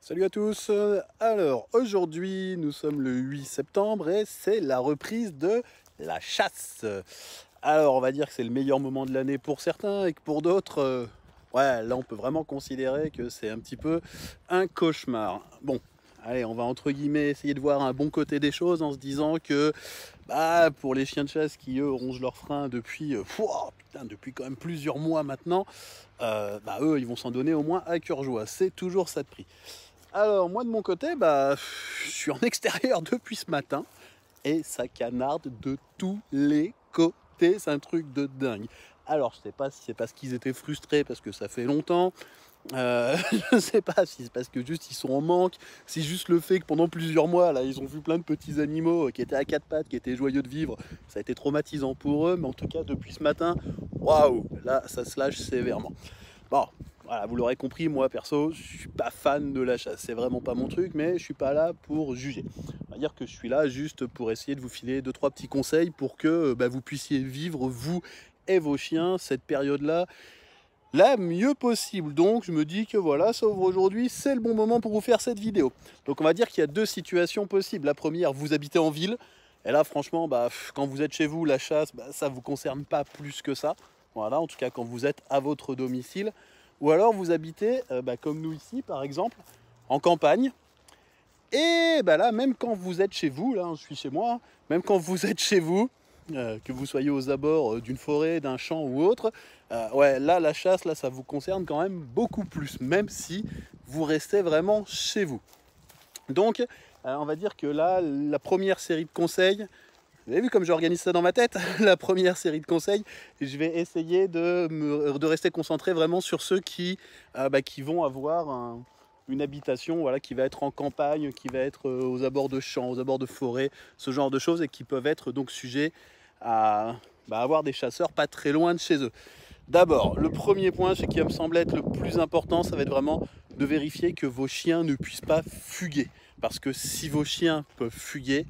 Salut à tous. Alors aujourd'hui nous sommes le 8 septembre et c'est la reprise de la chasse. Alors on va dire que c'est le meilleur moment de l'année pour certains et que pour d'autres, ouais, là on peut vraiment considérer que c'est un petit peu un cauchemar. Bon, allez, on va entre guillemets essayer de voir un bon côté des choses en se disant que bah, pour les chiens de chasse qui eux rongent leurs freins depuis, depuis quand même plusieurs mois maintenant, bah, eux ils vont s'en donner au moins à cœur joie. C'est toujours ça de prix. Alors moi de mon côté, bah, je suis en extérieur depuis ce matin et ça canarde de tous les côtés, c'est un truc de dingue. Alors je sais pas si c'est parce qu'ils étaient frustrés parce que ça fait longtemps, je ne sais pas si c'est parce que juste ils sont en manque, c'est juste le fait que pendant plusieurs mois là ils ont vu plein de petits animaux qui étaient à quatre pattes, qui étaient joyeux de vivre, ça a été traumatisant pour eux, mais en tout cas depuis ce matin, waouh, là ça se lâche sévèrement. Bon, voilà, vous l'aurez compris, moi perso, je suis pas fan de la chasse. C'est vraiment pas mon truc, mais je suis pas là pour juger. On va dire que je suis là juste pour essayer de vous filer deux trois petits conseils pour que bah, vous puissiez vivre vous et vos chiens cette période-là la mieux possible. Donc je me dis que voilà, sauf aujourd'hui, c'est le bon moment pour vous faire cette vidéo. Donc on va dire qu'il y a deux situations possibles. La première, vous habitez en ville. Et là, franchement, bah, quand vous êtes chez vous, la chasse, bah, ça ne vous concerne pas plus que ça. Voilà, en tout cas quand vous êtes à votre domicile. Ou alors vous habitez, bah, comme nous ici par exemple, en campagne. Et bah, là, même quand vous êtes chez vous, là je suis chez moi, hein, même quand vous êtes chez vous, que vous soyez aux abords d'une forêt, d'un champ ou autre, ouais, là la chasse, là ça vous concerne quand même beaucoup plus, même si vous restez vraiment chez vous. Donc on va dire que là, la première série de conseils, vous avez vu comme j'organise ça dans ma tête. La première série de conseils, je vais essayer de rester concentré vraiment sur ceux qui vont avoir une habitation, voilà, qui va être en campagne, qui va être aux abords de champs, aux abords de forêts, ce genre de choses, et qui peuvent être donc sujets à avoir des chasseurs pas très loin de chez eux. D'abord, le premier point, ce qui me semble être le plus important, ça va être vraiment de vérifier que vos chiens ne puissent pas fuguer. Parce que si vos chiens peuvent fuguer,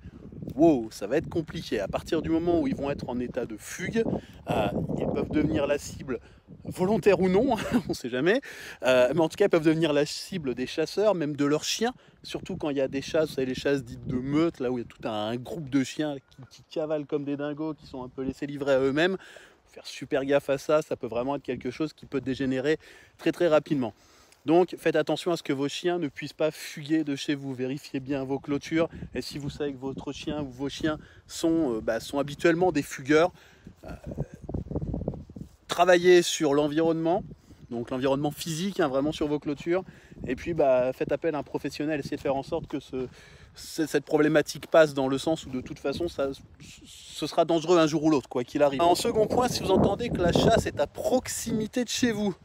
wow, ça va être compliqué. À partir du moment où ils vont être en état de fugue, ils peuvent devenir la cible, volontaire ou non, on ne sait jamais, mais en tout cas ils peuvent devenir la cible des chasseurs, même de leurs chiens, surtout quand il y a des chasses, vous savez, les chasses dites de meute, là où il y a tout un groupe de chiens qui cavalent comme des dingos, qui sont un peu laissés livrer à eux-mêmes. Faire super gaffe à ça, ça peut vraiment être quelque chose qui peut dégénérer très très rapidement. Donc faites attention à ce que vos chiens ne puissent pas fuguer de chez vous. Vérifiez bien vos clôtures. Et si vous savez que votre chien ou vos chiens sont habituellement des fugueurs, travaillez sur l'environnement, donc l'environnement physique, hein, vraiment sur vos clôtures. Et puis faites appel à un professionnel, essayez de faire en sorte que cette problématique passe, dans le sens où de toute façon ce sera dangereux un jour ou l'autre, quoi qu'il arrive. En second point, si vous entendez que la chasse est à proximité de chez vous,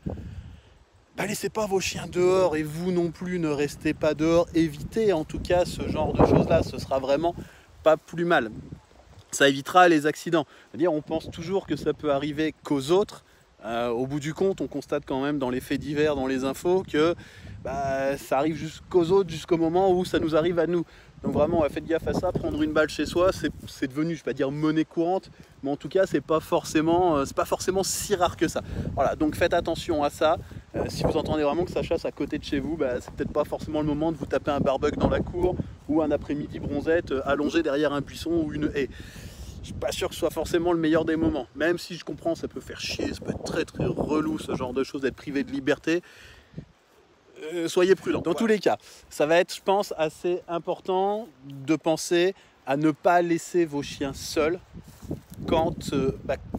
laissez pas vos chiens dehors, et vous non plus ne restez pas dehors. Évitez en tout cas ce genre de choses là, ce sera vraiment pas plus mal. Ça évitera les accidents. C'est-à-dire, on pense toujours que ça peut arriver qu'aux autres. Au bout du compte, on constate quand même dans les faits divers, dans les infos, que ça arrive jusqu'aux autres, jusqu'au moment où ça nous arrive à nous. Donc vraiment, faites gaffe à ça. Prendre une balle chez soi, c'est devenu, je ne vais pas dire monnaie courante, mais en tout cas, c'est pas forcément si rare que ça. Voilà, donc faites attention à ça. Si vous entendez vraiment que ça chasse à côté de chez vous, c'est peut-être pas forcément le moment de vous taper un barbecue dans la cour ou un après-midi bronzette allongé derrière un buisson ou une haie. Je suis pas sûr que ce soit forcément le meilleur des moments. Même si je comprends, ça peut faire chier, ça peut être très très relou ce genre de choses, d'être privé de liberté. Soyez prudents. Dans tous les cas, ça va être, je pense, assez important de penser à ne pas laisser vos chiens seuls quand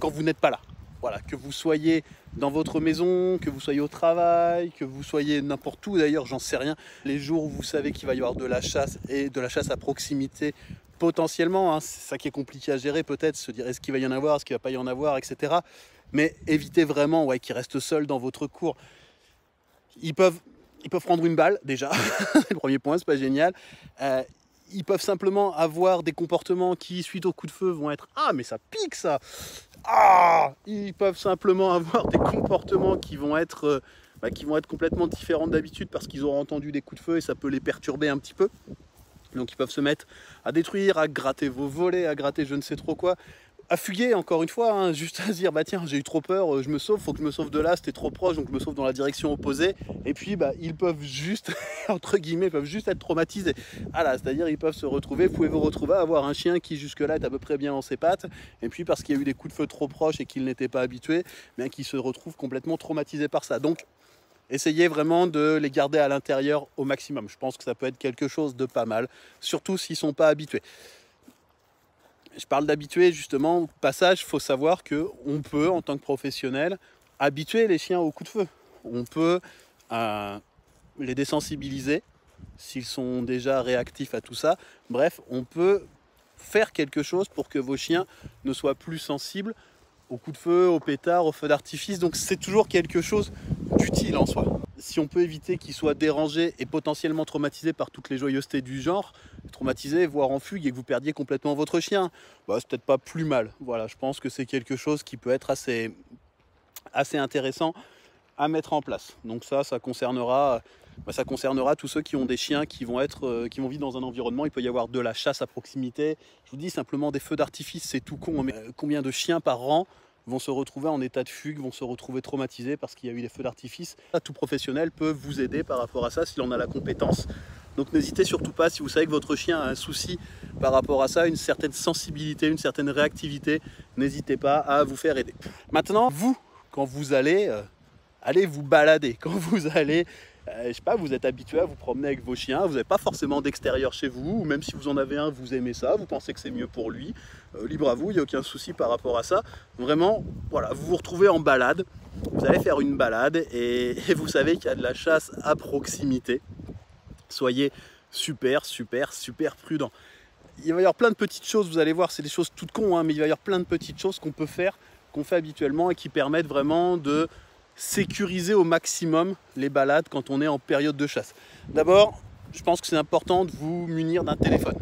vous n'êtes pas là. Voilà, que vous soyez dans votre maison, que vous soyez au travail, que vous soyez n'importe où d'ailleurs, j'en sais rien. Les jours où vous savez qu'il va y avoir de la chasse et de la chasse à proximité, potentiellement, hein, c'est ça qui est compliqué à gérer peut-être, se dire est-ce qu'il va y en avoir, est-ce qu'il ne va pas y en avoir, etc. Mais évitez vraiment qu'ils restent seuls dans votre cour. Ils peuvent prendre une balle déjà, le premier point, c'est pas génial. Ils peuvent simplement avoir des comportements qui, suite au coup de feu, vont être « Ah, mais ça pique ça !» Ils peuvent simplement avoir des comportements qui vont être complètement différents d'habitude parce qu'ils auront entendu des coups de feu et ça peut les perturber un petit peu. Donc ils peuvent se mettre à détruire, à gratter vos volets, à gratter je ne sais trop quoi. à fuguer encore une fois, hein, juste à se dire bah tiens j'ai eu trop peur, je me sauve, faut que je me sauve de là, c'était trop proche donc je me sauve dans la direction opposée et puis bah ils peuvent juste entre guillemets peuvent juste être traumatisés. Voilà, c'est-à-dire ils peuvent se retrouver, vous pouvez vous retrouver à avoir un chien qui jusque là est à peu près bien dans ses pattes et puis parce qu'il y a eu des coups de feu trop proches et qu'il n'était pas habitué, bien qu'il se retrouve complètement traumatisé par ça. Donc essayez vraiment de les garder à l'intérieur au maximum. Je pense que ça peut être quelque chose de pas mal, surtout s'ils ne sont pas habitués. Je parle d'habitués justement, au passage, il faut savoir qu'on peut, en tant que professionnel, habituer les chiens au coup de feu. On peut les désensibiliser s'ils sont déjà réactifs à tout ça. Bref, on peut faire quelque chose pour que vos chiens ne soient plus sensibles au coup de feu, au pétard, au feu d'artifice. Donc c'est toujours quelque chose d'utile en soi. Si on peut éviter qu'ils soient dérangés et potentiellement traumatisés par toutes les joyeusetés du genre, traumatisés, voire en fugue et que vous perdiez complètement votre chien, bah, c'est peut-être pas plus mal. Voilà, je pense que c'est quelque chose qui peut être assez intéressant à mettre en place. Donc ça concernera tous ceux qui ont des chiens qui vont vivre dans un environnement. Il peut y avoir de la chasse à proximité. Je vous dis simplement des feux d'artifice, c'est tout con, mais combien de chiens par an vont se retrouver en état de fugue, vont se retrouver traumatisés parce qu'il y a eu des feux d'artifice. Tout professionnel peut vous aider par rapport à ça s'il en a la compétence. Donc n'hésitez surtout pas, si vous savez que votre chien a un souci par rapport à ça, une certaine sensibilité, une certaine réactivité, n'hésitez pas à vous faire aider. Maintenant, vous, quand vous allez vous balader, quand vous allez, je sais pas, vous êtes habitué à vous promener avec vos chiens, vous n'avez pas forcément d'extérieur chez vous, ou même si vous en avez un, vous aimez ça, vous pensez que c'est mieux pour lui, libre à vous, il n'y a aucun souci par rapport à ça. Vraiment, voilà, vous vous retrouvez en balade, vous allez faire une balade et vous savez qu'il y a de la chasse à proximité. Soyez super prudent. Il va y avoir plein de petites choses, vous allez voir, c'est des choses toutes cons, hein, mais il va y avoir plein de petites choses qu'on peut faire, qu'on fait habituellement et qui permettent vraiment de sécuriser au maximum les balades quand on est en période de chasse. D'abord, je pense que c'est important de vous munir d'un téléphone.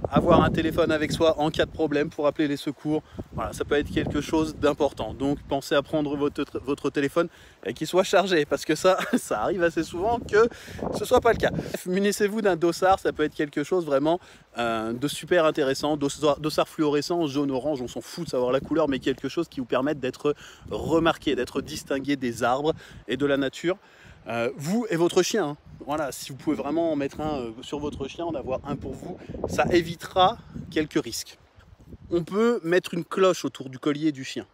Avoir un téléphone avec soi en cas de problème pour appeler les secours, voilà, ça peut être quelque chose d'important. Donc pensez à prendre votre téléphone et qu'il soit chargé, parce que ça arrive assez souvent que ce ne soit pas le cas. Munissez-vous d'un dossard, ça peut être quelque chose vraiment de super intéressant. Dossard fluorescent, jaune, orange, on s'en fout de savoir la couleur, mais quelque chose qui vous permette d'être remarqué, d'être distingué des arbres et de la nature. Vous et votre chien, hein. Voilà, si vous pouvez vraiment en mettre un sur votre chien, en avoir un pour vous, ça évitera quelques risques. On peut mettre une cloche autour du collier du chien,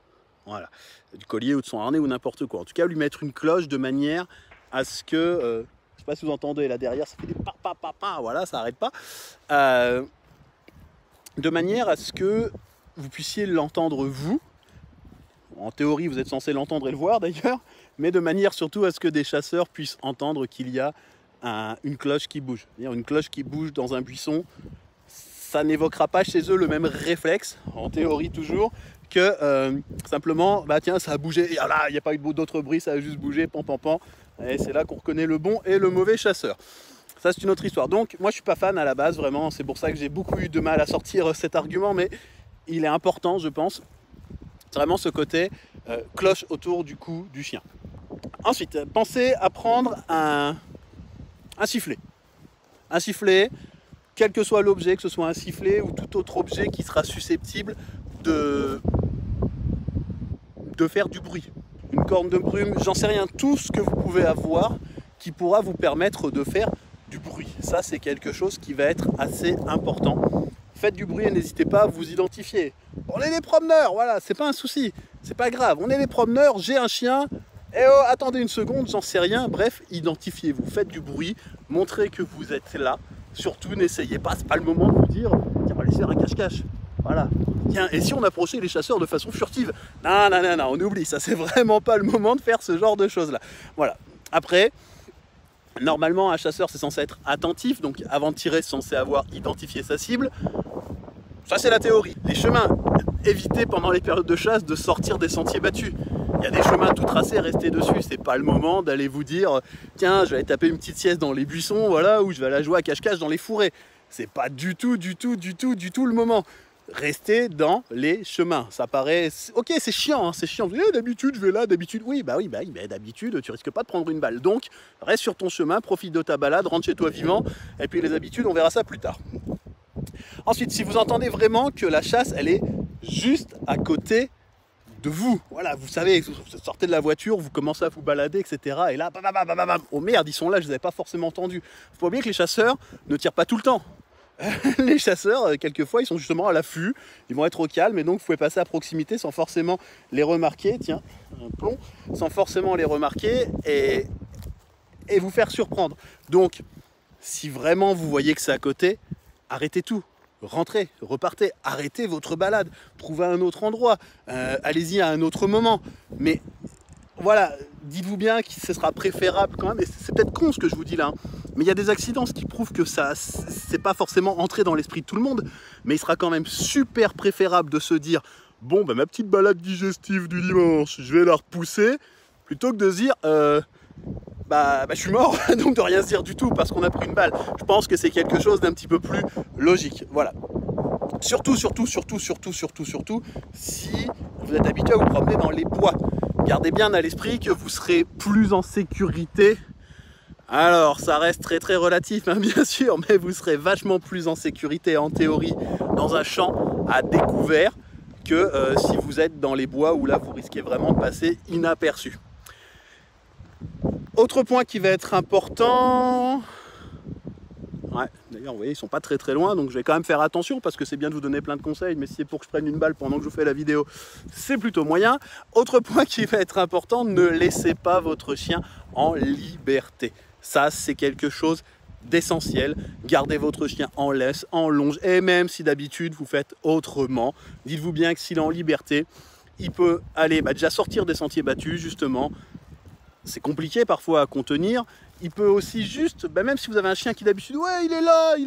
voilà, du collier ou de son harnais ou n'importe quoi. En tout cas, lui mettre une cloche de manière à ce que, je ne sais pas si vous entendez là derrière, ça fait des pa, voilà, ça n'arrête pas, de manière à ce que vous puissiez l'entendre vous. En théorie, vous êtes censé l'entendre et le voir d'ailleurs, mais de manière surtout à ce que des chasseurs puissent entendre qu'il y a une cloche qui bouge. Une cloche qui bouge dans un buisson, ça n'évoquera pas chez eux le même réflexe, en théorie toujours, que simplement, bah tiens, ça a bougé, et là, il n'y a pas eu d'autre bruit, ça a juste bougé, pan. Et c'est là qu'on reconnaît le bon et le mauvais chasseur. Ça, c'est une autre histoire. Donc, moi, je suis pas fan à la base, vraiment. C'est pour ça que j'ai beaucoup eu de mal à sortir cet argument, mais il est important, je pense. C'est vraiment ce côté cloche autour du cou du chien. Ensuite, pensez à prendre un sifflet. Un sifflet, quel que soit l'objet, que ce soit un sifflet ou tout autre objet qui sera susceptible de faire du bruit. Une corne de brume, j'en sais rien, tout ce que vous pouvez avoir qui pourra vous permettre de faire du bruit. Ça, c'est quelque chose qui va être assez important. Faites du bruit et n'hésitez pas à vous identifier. On est les promeneurs, voilà, c'est pas un souci, c'est pas grave. On est les promeneurs, j'ai un chien, et oh, attendez une seconde, j'en sais rien. Bref, identifiez-vous, faites du bruit, montrez que vous êtes là. Surtout, n'essayez pas, c'est pas le moment de vous dire, tiens, on va aller faire un cache-cache. Voilà. Tiens, et si on approchait les chasseurs de façon furtive? Non, on oublie, ça c'est vraiment pas le moment de faire ce genre de choses-là. Voilà. Après, normalement, un chasseur, c'est censé être attentif, donc avant de tirer, c'est censé avoir identifié sa cible. Ça, c'est la théorie. Les chemins, évitez pendant les périodes de chasse de sortir des sentiers battus. Il y a des chemins tout tracés, restez dessus. C'est pas le moment d'aller vous dire tiens, je vais aller taper une petite sieste dans les buissons, voilà, ou je vais aller jouer à cache-cache dans les fourrés. C'est pas du tout le moment. Restez dans les chemins. Ça paraît... Ok, c'est chiant, hein, c'est chiant. D'habitude, je vais là, d'habitude... Oui, mais d'habitude, tu risques pas de prendre une balle. Donc, reste sur ton chemin, profite de ta balade, rentre chez toi vivant. Et puis les habitudes, on verra ça plus tard. Ensuite, si vous entendez vraiment que la chasse, elle est juste à côté de vous. Voilà, vous savez, vous sortez de la voiture, vous commencez à vous balader, etc. Et là, bam, bam, bam, bam, bam. Oh merde, ils sont là, je ne les avais pas forcément entendus. Il faut pas oublier que les chasseurs ne tirent pas tout le temps. Les chasseurs, quelquefois, ils sont justement à l'affût, ils vont être au calme, et donc vous pouvez passer à proximité sans forcément les remarquer, tiens, un plomb, sans forcément les remarquer et vous faire surprendre. Donc, si vraiment vous voyez que c'est à côté, arrêtez tout. Rentrez, repartez, arrêtez votre balade, trouvez un autre endroit, allez-y à un autre moment. Mais voilà, dites-vous bien que ce sera préférable quand même, et c'est peut-être con ce que je vous dis là, hein, mais il y a des accidents, ce qui prouve que ça, c'est pas forcément entré dans l'esprit de tout le monde, mais il sera quand même super préférable de se dire, bon, bah, ma petite balade digestive du dimanche, je vais la repousser, plutôt que de se dire, bah, je suis mort, donc de rien se dire du tout parce qu'on a pris une balle. Je pense que c'est quelque chose d'un petit peu plus logique. Voilà. Surtout, si vous êtes habitué à vous promener dans les bois. Gardez bien à l'esprit que vous serez plus en sécurité. Alors, ça reste très relatif, hein, bien sûr, mais vous serez vachement plus en sécurité, en théorie, dans un champ à découvert que si vous êtes dans les bois où là, vous risquez vraiment de passer inaperçu. Autre point qui va être important, ouais, d'ailleurs vous voyez ils sont pas très loin, donc je vais quand même faire attention parce que c'est bien de vous donner plein de conseils, mais si c'est pour que je prenne une balle pendant que je vous fais la vidéo, c'est plutôt moyen. Autre point qui va être important, ne laissez pas votre chien en liberté. Ça c'est quelque chose d'essentiel. Gardez votre chien en laisse, en longe, et même si d'habitude vous faites autrement, dites-vous bien que s'il est en liberté, il peut aller déjà sortir des sentiers battus justement. C'est compliqué parfois à contenir. Il peut aussi juste, même si vous avez un chien qui d'habitude, ouais il est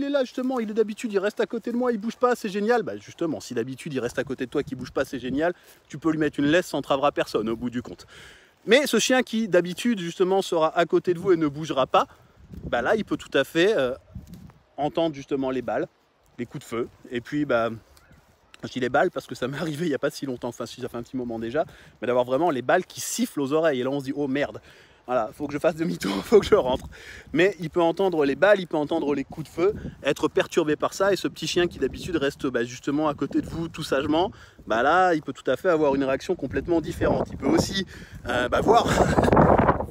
là justement, il est d'habitude, il reste à côté de moi, il bouge pas, c'est génial. Justement, si d'habitude il reste à côté de toi, qui bouge pas, c'est génial. Tu peux lui mettre une laisse, ça n'entravera personne au bout du compte. Mais ce chien qui d'habitude justement sera à côté de vous et ne bougera pas, là il peut tout à fait entendre justement les balles, les coups de feu. Et puis je dis les balles parce que ça m'est arrivé il n'y a pas si longtemps, enfin si ça fait un petit moment déjà, mais d'avoir vraiment les balles qui sifflent aux oreilles. Et là on se dit oh merde, voilà, faut que je fasse demi-tour, faut que je rentre. Mais il peut entendre les balles, il peut entendre les coups de feu, être perturbé par ça. Et ce petit chien qui d'habitude reste justement à côté de vous tout sagement, là il peut tout à fait avoir une réaction complètement différente. Il peut aussi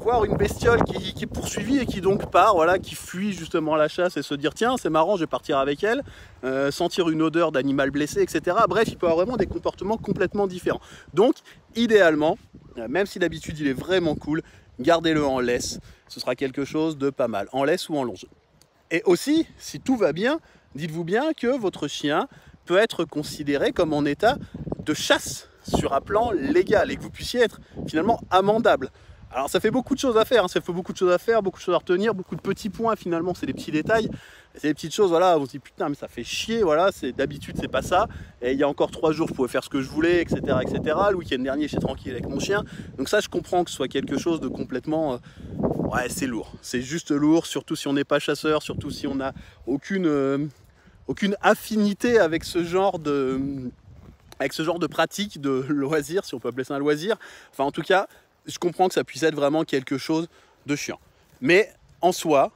voir une bestiole qui est poursuivie et qui donc part, voilà, qui fuit justement la chasse et se dire tiens c'est marrant, je vais partir avec elle, sentir une odeur d'animal blessé, etc. Bref, il peut avoir vraiment des comportements complètement différents. Donc idéalement, même si d'habitude il est vraiment cool, gardez-le en laisse, ce sera quelque chose de pas mal, en laisse ou en longe. Et aussi, si tout va bien, dites-vous bien que votre chien peut être considéré comme en état de chasse sur un plan légal et que vous puissiez être finalement amendable. Alors ça fait beaucoup de choses à faire, hein. Ça fait beaucoup de choses à faire, beaucoup de choses à retenir, beaucoup de petits points finalement, c'est des petits détails, c'est des petites choses, voilà, on se dit putain mais ça fait chier, voilà, d'habitude c'est pas ça, et il y a encore 3 jours je pouvais faire ce que je voulais, etc. Le week-end dernier j'étais tranquille avec mon chien, donc ça je comprends que ce soit quelque chose de complètement, ouais c'est lourd, c'est juste lourd, surtout si on n'est pas chasseur, surtout si on n'a aucune affinité avec ce genre de pratique, de loisir, si on peut appeler ça un loisir, enfin en tout cas, je comprends que ça puisse être vraiment quelque chose de chiant. Mais en soi,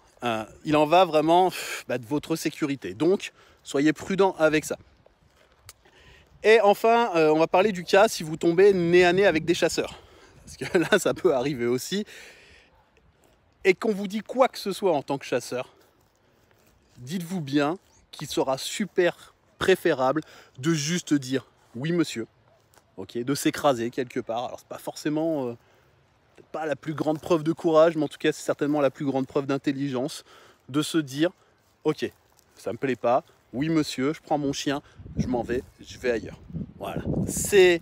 il en va vraiment de votre sécurité. Donc, soyez prudent avec ça. Et enfin, on va parler du cas si vous tombez nez à nez avec des chasseurs. Parce que là, ça peut arriver aussi. Et qu'on vous dit quoi que ce soit en tant que chasseur, dites-vous bien qu'il sera super préférable de juste dire « oui, monsieur ». Okay, de s'écraser quelque part. Alors, c'est pas forcément... pas la plus grande preuve de courage, mais en tout cas c'est certainement la plus grande preuve d'intelligence, de se dire ok, ça me plaît pas, oui monsieur, je prends mon chien, je m'en vais, je vais ailleurs. Voilà, c'est,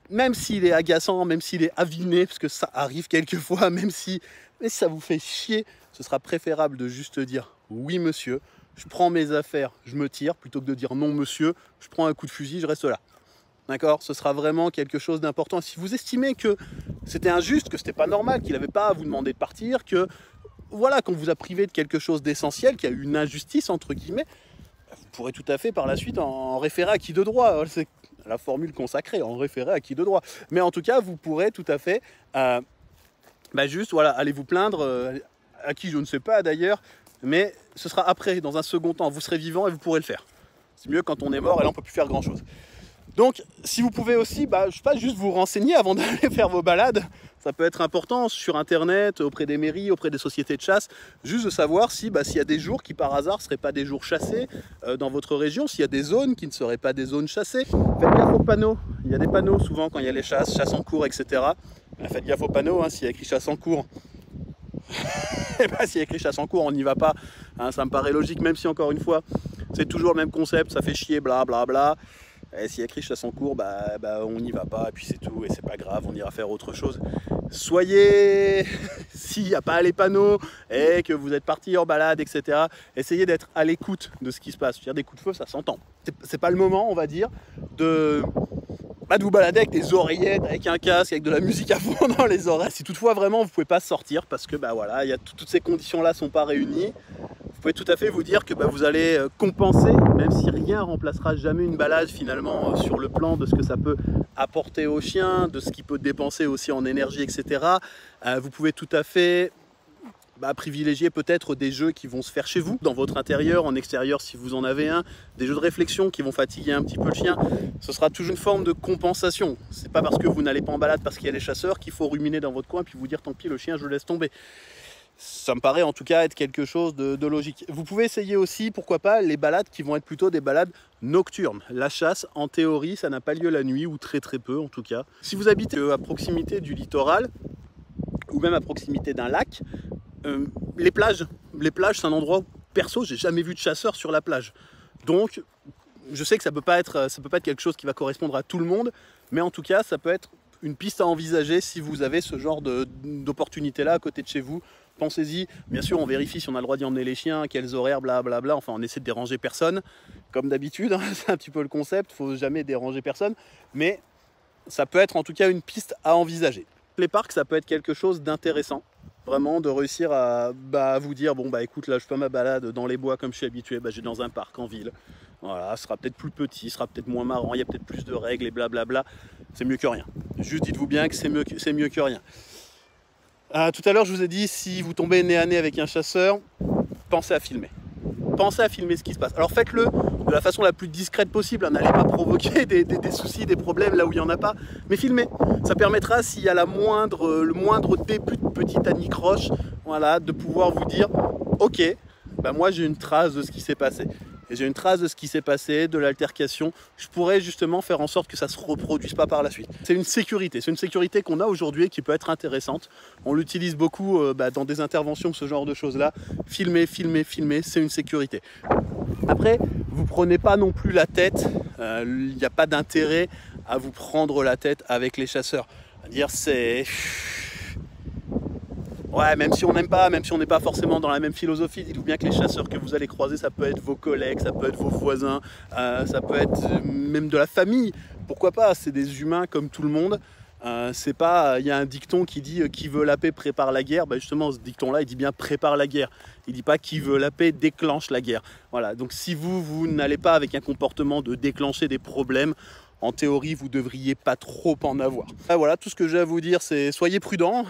même s'il est agaçant, même s'il est aviné, parce que ça arrive quelquefois, même si ça vous fait chier, ce sera préférable de juste dire oui monsieur, je prends mes affaires, je me tire, plutôt que de dire non monsieur, je prends un coup de fusil, je reste là. D'accord, ce sera vraiment quelque chose d'important. Si vous estimez que c'était injuste, que c'était pas normal, qu'il n'avait pas à vous demander de partir, que voilà, qu'on vous a privé de quelque chose d'essentiel, qu'il y a eu une injustice entre guillemets, vous pourrez tout à fait par la suite en référer à qui de droit. C'est la formule consacrée, en référer à qui de droit. Mais en tout cas, vous pourrez tout à fait juste voilà, aller vous plaindre à qui je ne sais pas d'ailleurs, mais ce sera après, dans un second temps. Vous serez vivant et vous pourrez le faire. C'est mieux quand on est mort et là on ne peut plus faire grand chose. Donc si vous pouvez aussi, je sais pas, juste vous renseigner avant d'aller faire vos balades, ça peut être important sur internet, auprès des mairies, auprès des sociétés de chasse, juste de savoir si, s'il y a des jours qui par hasard ne seraient pas des jours chassés dans votre région, s'il y a des zones qui ne seraient pas des zones chassées. Faites gaffe aux panneaux, il y a des panneaux souvent quand il y a les chasses, chasse en cours, etc. Faites gaffe aux panneaux, hein, s'il y a écrit chasse en cours. S'il y a écrit chasse en cours, on n'y va pas, hein, ça me paraît logique, même si encore une fois, c'est toujours le même concept, ça fait chier, blablabla. Et s'il y a écrit chasse en cours, on n'y va pas, et puis c'est tout, et c'est pas grave, on ira faire autre chose. Soyez, s'il n'y a pas les panneaux, et que vous êtes parti en balade, etc., essayez d'être à l'écoute de ce qui se passe. Je veux dire, des coups de feu, ça s'entend. C'est pas le moment, on va dire, de vous balader avec des oreillettes, avec un casque, avec de la musique à fond dans les oreilles. Si toutefois vraiment vous pouvez pas sortir parce que voilà, toutes ces conditions-là sont pas réunies, vous pouvez tout à fait vous dire que vous allez compenser, même si rien remplacera jamais une balade finalement sur le plan de ce que ça peut apporter au chien, de ce qu'il peut dépenser aussi en énergie, etc. Vous pouvez tout à fait privilégier peut-être des jeux qui vont se faire chez vous, dans votre intérieur, en extérieur si vous en avez un, des jeux de réflexion qui vont fatiguer un petit peu le chien. Ce sera toujours une forme de compensation. C'est pas parce que vous n'allez pas en balade parce qu'il y a les chasseurs qu'il faut ruminer dans votre coin et puis vous dire tant pis le chien je le laisse tomber. Ça me paraît en tout cas être quelque chose de logique. Vous pouvez essayer aussi, pourquoi pas, les balades qui vont être plutôt des balades nocturnes. La chasse, en théorie, ça n'a pas lieu la nuit, ou très très peu en tout cas. Si vous habitez à proximité du littoral, ou même à proximité d'un lac, les plages, c'est un endroit où, perso, j'ai jamais vu de chasseurs sur la plage. Donc, je sais que ça peut pas être quelque chose qui va correspondre à tout le monde, mais en tout cas, ça peut être une piste à envisager si vous avez ce genre d'opportunité-là à côté de chez vous. Pensez-y. Bien sûr, on vérifie si on a le droit d'y emmener les chiens, quels horaires, blablabla. Enfin, on essaie de déranger personne, comme d'habitude. Hein, c'est un petit peu le concept. Il ne faut jamais déranger personne, mais ça peut être en tout cas une piste à envisager. Les parcs, ça peut être quelque chose d'intéressant. Vraiment de réussir à vous dire écoute, là je fais ma balade dans les bois comme je suis habitué, j'ai dans un parc en ville, voilà, ce sera peut-être plus petit, ce sera peut-être moins marrant, il y a peut-être plus de règles et blablabla, c'est mieux que rien. Juste dites-vous bien que c'est mieux que rien. Tout à l'heure je vous ai dit, si vous tombez nez à nez avec un chasseur, pensez à filmer. Pensez à filmer ce qui se passe. Alors faites-le de la façon la plus discrète possible, n'allez pas provoquer des soucis, des problèmes là où il n'y en a pas, mais filmez. Ça permettra, s'il y a le moindre début de petite anicroche, voilà, de pouvoir vous dire, ok, moi j'ai une trace de ce qui s'est passé. Et j'ai une trace de ce qui s'est passé, de l'altercation. Je pourrais justement faire en sorte que ça ne se reproduise pas par la suite. C'est une sécurité qu'on a aujourd'hui qui peut être intéressante. On l'utilise beaucoup dans des interventions, ce genre de choses-là. Filmer, c'est une sécurité. Après, vous prenez pas non plus la tête. Il n'y a pas d'intérêt à vous prendre la tête avec les chasseurs. C'est-à-dire, ouais, même si on n'aime pas, même si on n'est pas forcément dans la même philosophie, dites-vous bien que les chasseurs que vous allez croiser, ça peut être vos collègues, ça peut être vos voisins, ça peut être même de la famille. Pourquoi pas? C'est des humains comme tout le monde. C'est pas, il y a un dicton qui dit qui veut la paix prépare la guerre. Justement, ce dicton-là, il dit bien prépare la guerre. Il dit pas qui veut la paix déclenche la guerre. Voilà. Donc si vous n'allez pas avec un comportement de déclencher des problèmes, en théorie, vous devriez pas trop en avoir. Voilà, tout ce que j'ai à vous dire, c'est soyez prudents,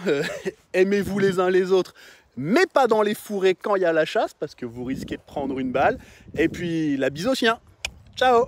aimez-vous les uns les autres, mais pas dans les fourrés quand il y a la chasse, parce que vous risquez de prendre une balle. Et puis, la bise aux chiens. Ciao!